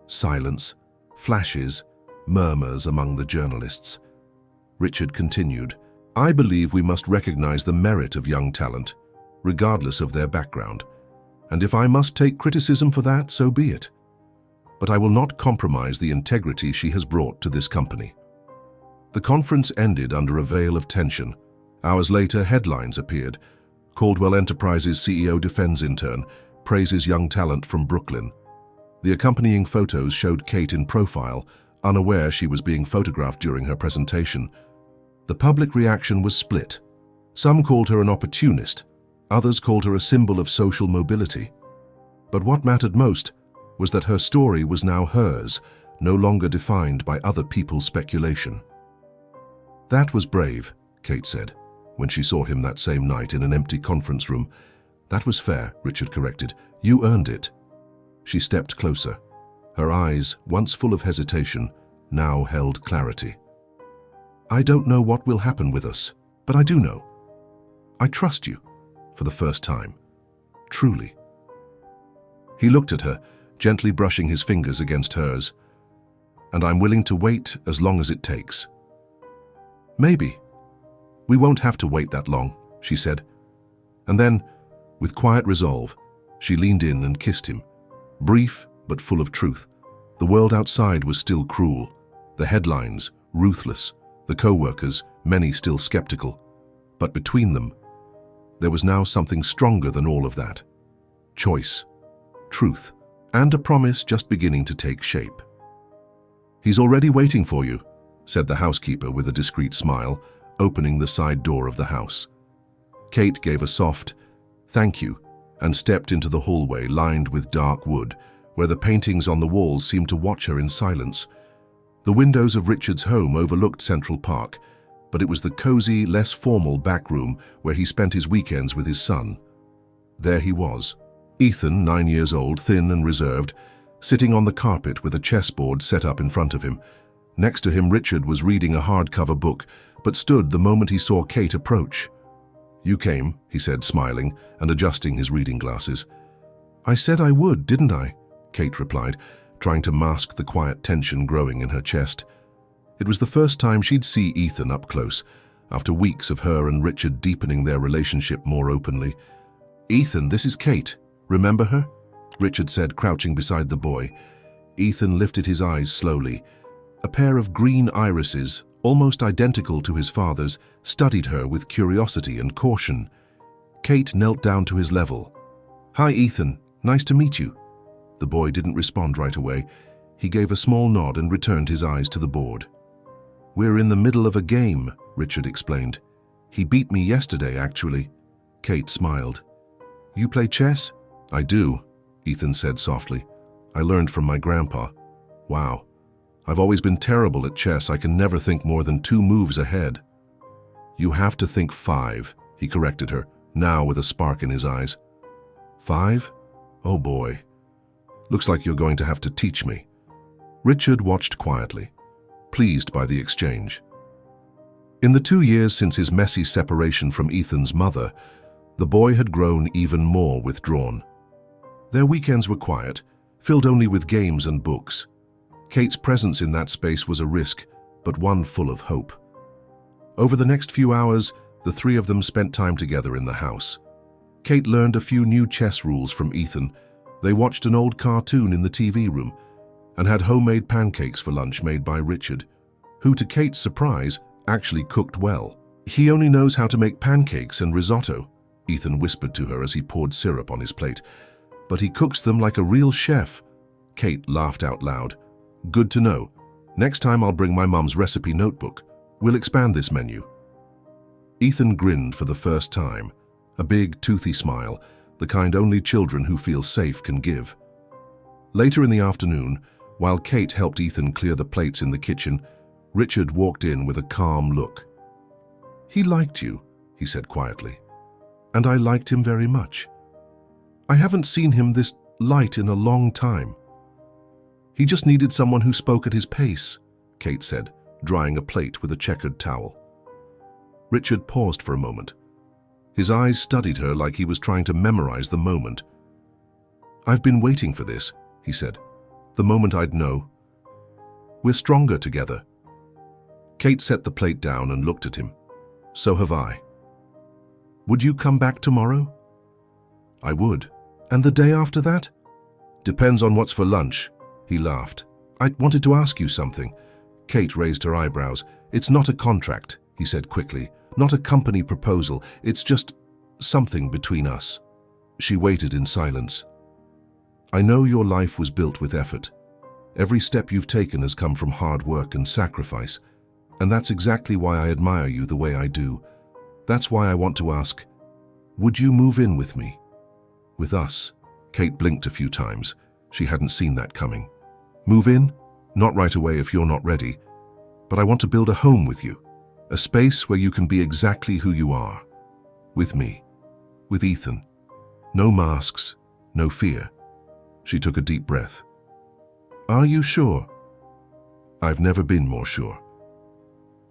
Silence, flashes, murmurs among the journalists. Richard continued, "I believe we must recognize the merit of young talent, regardless of their background. And if I must take criticism for that, so be it. But I will not compromise the integrity she has brought to this company." The conference ended under a veil of tension. Hours later, headlines appeared. Caldwell Enterprises CEO defends intern, praises young talent from Brooklyn. The accompanying photos showed Kate in profile, unaware she was being photographed during her presentation. The public reaction was split. Some called her an opportunist, others called her a symbol of social mobility. But what mattered most was that her story was now hers, no longer defined by other people's speculation. "That was brave," Kate said, when she saw him that same night in an empty conference room. "That was fair," Richard corrected. "You earned it." She stepped closer. Her eyes, once full of hesitation, now held clarity. "I don't know what will happen with us, but I do know. I trust you, for the first time. Truly." He looked at her, gently brushing his fingers against hers. "And I'm willing to wait as long as it takes." "Maybe. We won't have to wait that long," she said. And then, with quiet resolve, she leaned in and kissed him. Brief, but full of truth. The world outside was still cruel. The headlines, ruthless. The co-workers, many still skeptical. But between them, there was now something stronger than all of that. Choice, truth, and a promise just beginning to take shape. "He's already waiting for you," said the housekeeper with a discreet smile, opening the side door of the house. Kate gave a soft, "Thank you," and stepped into the hallway lined with dark wood, where the paintings on the walls seemed to watch her in silence. The windows of Richard's home overlooked Central Park, but it was the cozy, less formal back room where he spent his weekends with his son. There he was, Ethan, 9 years old, thin and reserved, sitting on the carpet with a chessboard set up in front of him. Next to him, Richard was reading a hardcover book, but stood the moment he saw Kate approach. You came, he said, smiling and adjusting his reading glasses. I said I would, didn't I? Kate replied, trying to mask the quiet tension growing in her chest. It was the first time she'd see Ethan up close, after weeks of her and Richard deepening their relationship more openly. Ethan, this is Kate. Remember her? Richard said, crouching beside the boy. Ethan lifted his eyes slowly. A pair of green irises, almost identical to his father's, studied her with curiosity and caution. Kate knelt down to his level. Hi, Ethan. Nice to meet you. The boy didn't respond right away. He gave a small nod and returned his eyes to the board. We're in the middle of a game, Richard explained. He beat me yesterday, actually. Kate smiled. You play chess? I do, Ethan said softly. I learned from my grandpa. Wow. I've always been terrible at chess. I can never think more than 2 moves ahead. You have to think 5, he corrected her, now with a spark in his eyes. 5? Oh boy. Looks like you're going to have to teach me. Richard watched quietly, pleased by the exchange. In the 2 years since his messy separation from Ethan's mother, the boy had grown even more withdrawn. Their weekends were quiet, filled only with games and books. Kate's presence in that space was a risk, but one full of hope. Over the next few hours, the 3 of them spent time together in the house. Kate learned a few new chess rules from Ethan. They watched an old cartoon in the TV room and had homemade pancakes for lunch made by Richard, who, to Kate's surprise, actually cooked well. He only knows how to make pancakes and risotto, Ethan whispered to her as he poured syrup on his plate. But he cooks them like a real chef. Kate laughed out loud. Good to know. Next time I'll bring my mum's recipe notebook. We'll expand this menu. Ethan grinned for the first time, a big, toothy smile, the kind only children who feel safe can give. Later in the afternoon, while Kate helped Ethan clear the plates in the kitchen, Richard walked in with a calm look. He liked you, he said quietly, and I liked him very much. I haven't seen him this light in a long time. He just needed someone who spoke at his pace, Kate said, drying a plate with a checkered towel. Richard paused for a moment. His eyes studied her like he was trying to memorize the moment. I've been waiting for this, he said. The moment I'd know. We're stronger together. Kate set the plate down and looked at him. So have I. Would you come back tomorrow? I would. And the day after that? Depends on what's for lunch. He laughed. I wanted to ask you something. Kate raised her eyebrows. It's not a contract, he said quickly. Not a company proposal. It's just something between us. She waited in silence. I know your life was built with effort. Every step you've taken has come from hard work and sacrifice. And that's exactly why I admire you the way I do. That's why I want to ask, would you move in with me? With us? Kate blinked a few times. She hadn't seen that coming. Move in? Not right away if you're not ready. But I want to build a home with you. A space where you can be exactly who you are. With me. With Ethan. No masks, no fear. She took a deep breath. Are you sure? I've never been more sure.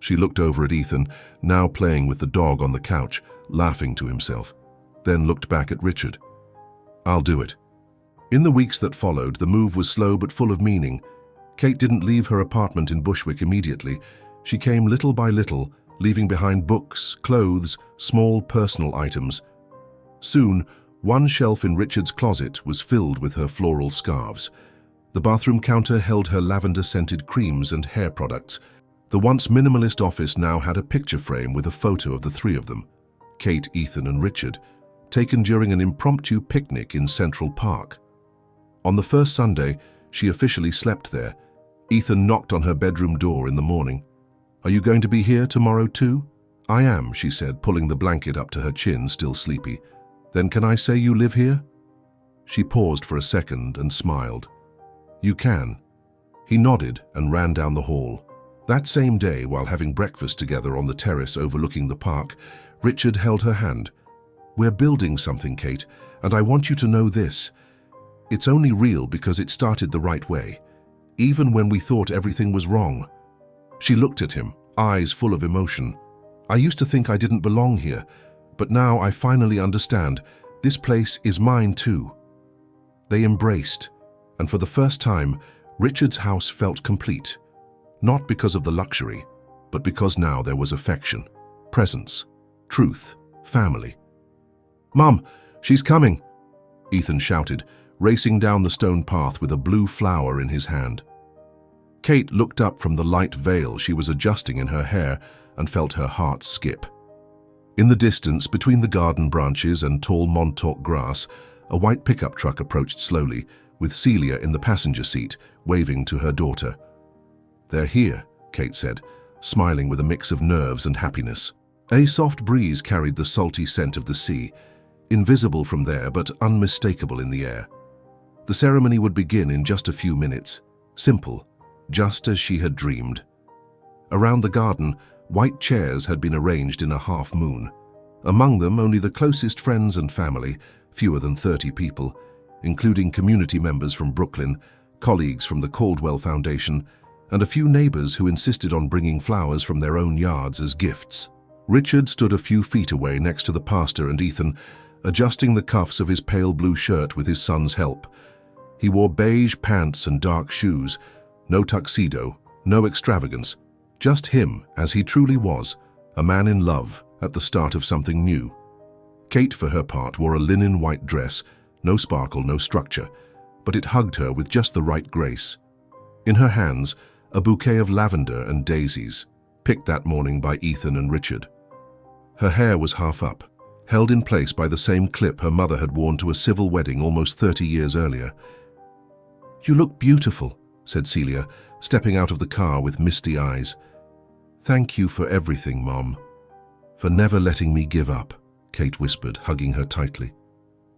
She looked over at Ethan, now playing with the dog on the couch, laughing to himself, then looked back at Richard. I'll do it. In the weeks that followed, the move was slow but full of meaning. Kate didn't leave her apartment in Bushwick immediately. She came little by little, leaving behind books, clothes, small personal items. Soon, one shelf in Richard's closet was filled with her floral scarves. The bathroom counter held her lavender-scented creams and hair products. The once minimalist office now had a picture frame with a photo of the 3 of them, Kate, Ethan, and Richard, taken during an impromptu picnic in Central Park. On the first Sunday, she officially slept there. Ethan knocked on her bedroom door in the morning. Are you going to be here tomorrow too? I am, she said, pulling the blanket up to her chin, still sleepy. Then can I say you live here? She paused for a second and smiled. You can. He nodded and ran down the hall. That same day, while having breakfast together on the terrace overlooking the park, Richard held her hand. We're building something, Kate, and I want you to know this. It's only real because it started the right way, even when we thought everything was wrong. She looked at him, eyes full of emotion. I used to think I didn't belong here, But now I finally understand. This place is mine too." They embraced, and for the first time, Richard's house felt complete. Not because of the luxury, but because now there was affection, presence, truth, family. "Mum, she's coming!" Ethan shouted, racing down the stone path with a blue flower in his hand. Kate looked up from the light veil she was adjusting in her hair and felt her heart skip. In the distance, between the garden branches and tall Montauk grass, a white pickup truck approached slowly, with Celia in the passenger seat, waving to her daughter. "They're here," Kate said, smiling with a mix of nerves and happiness. A soft breeze carried the salty scent of the sea, invisible from there but unmistakable in the air. The ceremony would begin in just a few minutes, simple, just as she had dreamed. Around the garden, white chairs had been arranged in a half moon. Among them, only the closest friends and family, fewer than 30 people, including community members from Brooklyn, colleagues from the Caldwell Foundation, and a few neighbors who insisted on bringing flowers from their own yards as gifts. Richard stood a few feet away next to the pastor and Ethan, adjusting the cuffs of his pale blue shirt with his son's help. He wore beige pants and dark shoes, no tuxedo, no extravagance, just him as he truly was, a man in love at the start of something new. Kate, for her part, wore a linen white dress, no sparkle, no structure, but it hugged her with just the right grace. In her hands, a bouquet of lavender and daisies, picked that morning by Ethan and Richard. Her hair was half up, held in place by the same clip her mother had worn to a civil wedding almost 30 years earlier. "You look beautiful," said Celia, stepping out of the car with misty eyes. "Thank you for everything, Mom. For never letting me give up," Kate whispered, hugging her tightly.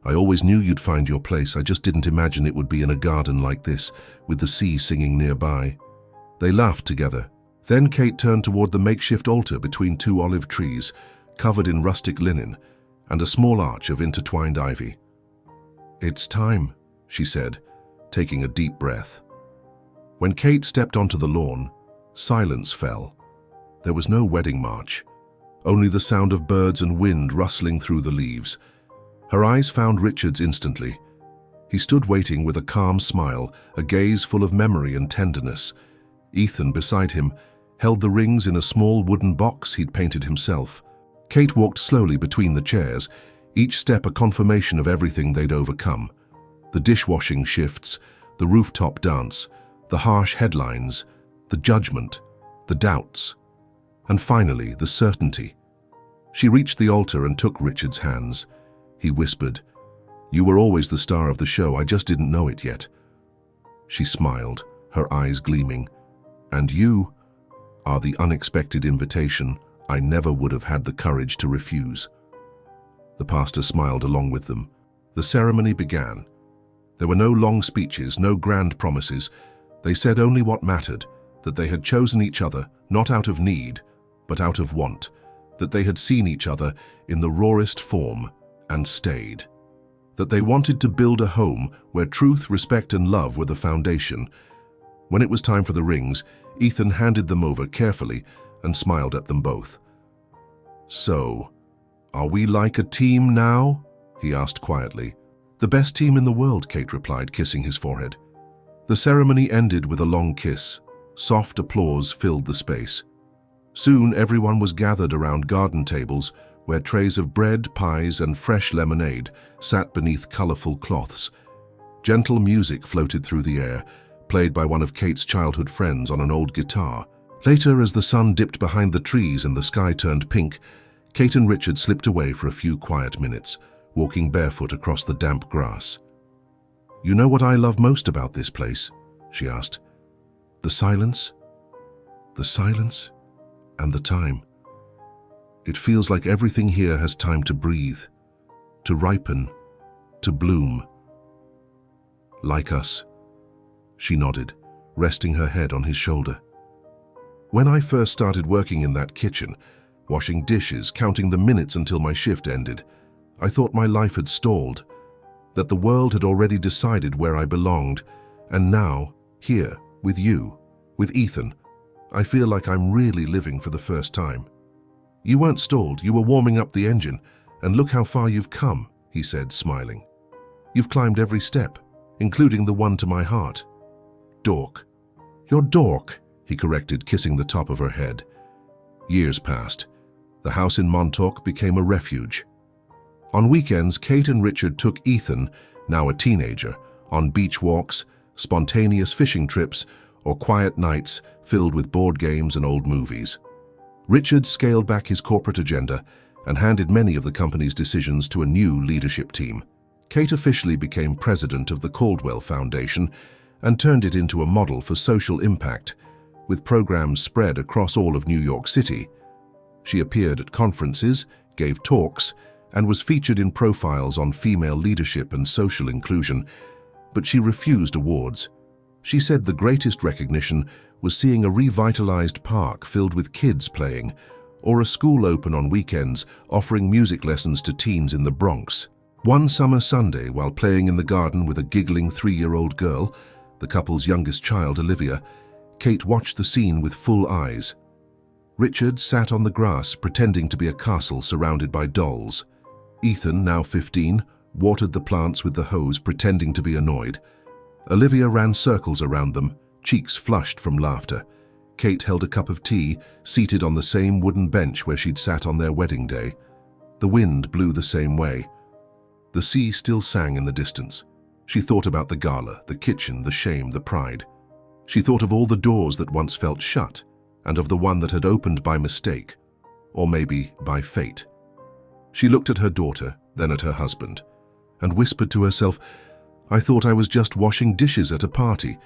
"I always knew you'd find your place. I just didn't imagine it would be in a garden like this, with the sea singing nearby." They laughed together. Then Kate turned toward the makeshift altar between two olive trees, covered in rustic linen, and a small arch of intertwined ivy. "It's time," she said, taking a deep breath. When Kate stepped onto the lawn, silence fell. There was no wedding march, only the sound of birds and wind rustling through the leaves. Her eyes found Richard's instantly. He stood waiting with a calm smile, a gaze full of memory and tenderness. Ethan, beside him, held the rings in a small wooden box he'd painted himself. Kate walked slowly between the chairs, each step a confirmation of everything they'd overcome. The dishwashing shifts, the rooftop dance, the harsh headlines, the judgment, the doubts, and finally the certainty. She reached the altar and took Richard's hands. He whispered, "You were always the star of the show, I just didn't know it yet." She smiled, her eyes gleaming. "And you are the unexpected invitation I never would have had the courage to refuse." The pastor smiled along with them. The ceremony began. There were no long speeches, no grand promises. They said only what mattered, that they had chosen each other, not out of need, but out of want, that they had seen each other in the rawest form and stayed, that they wanted to build a home where truth, respect, and love were the foundation. When it was time for the rings, Ethan handed them over carefully and smiled at them both. "So, are we like a team now?" he asked quietly. "The best team in the world," Kate replied, kissing his forehead. The ceremony ended with a long kiss. Soft applause filled the space. Soon everyone was gathered around garden tables where trays of bread, pies, and fresh lemonade sat beneath colorful cloths. Gentle music floated through the air, played by one of Kate's childhood friends on an old guitar. Later, as the sun dipped behind the trees and the sky turned pink, Kate and Richard slipped away for a few quiet minutes, walking barefoot across the damp grass. "You know what I love most about this place?" she asked. "The silence. The silence and the time. It feels like everything here has time to breathe, to ripen, to bloom. Like us." She nodded, resting her head on his shoulder. "When I first started working in that kitchen, washing dishes, counting the minutes until my shift ended, I thought my life had stalled, that the world had already decided where I belonged, and now, here, with you, with Ethan, I feel like I'm really living for the first time. You weren't stalled, you were warming up the engine, "And look how far you've come," he said, smiling. "You've climbed every step, including the one to my heart." "Dork." "You're dork," he corrected, kissing the top of her head. Years passed. The house in Montauk became a refuge. On weekends, Kate and Richard took Ethan, now a teenager, on beach walks, spontaneous fishing trips, or quiet nights filled with board games and old movies. Richard scaled back his corporate agenda and handed many of the company's decisions to a new leadership team. Kate officially became president of the Caldwell Foundation and turned it into a model for social impact, with programs spread across all of New York City. She appeared at conferences, gave talks, and was featured in profiles on female leadership and social inclusion, but she refused awards. She said the greatest recognition was seeing a revitalized park filled with kids playing, or a school open on weekends offering music lessons to teens in the Bronx. One summer Sunday, while playing in the garden with a giggling 3-year-old girl, the couple's youngest child, Olivia, Kate watched the scene with full eyes. Richard sat on the grass pretending to be a castle surrounded by dolls. Ethan, now 15, watered the plants with the hose pretending to be annoyed. Olivia ran circles around them, cheeks flushed from laughter. Kate held a cup of tea, seated on the same wooden bench where she'd sat on their wedding day. The wind blew the same way. The sea still sang in the distance. She thought about the gala, the kitchen, the shame, the pride. She thought of all the doors that once felt shut, and of the one that had opened by mistake, or maybe by fate. She looked at her daughter, then at her husband, and whispered to herself, "I thought I was just washing dishes at a party,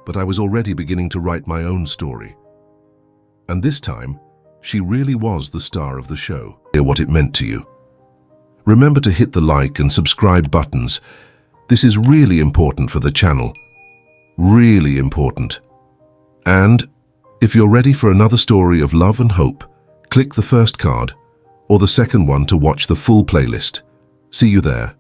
but I was already beginning to write my own story." And this time, she really was the star of the show. Hear what it meant to you. Remember to hit the like and subscribe buttons. This is really important for the channel. Really important. And if you're ready for another story of love and hope, click the first card or the second one to watch the full playlist. See you there.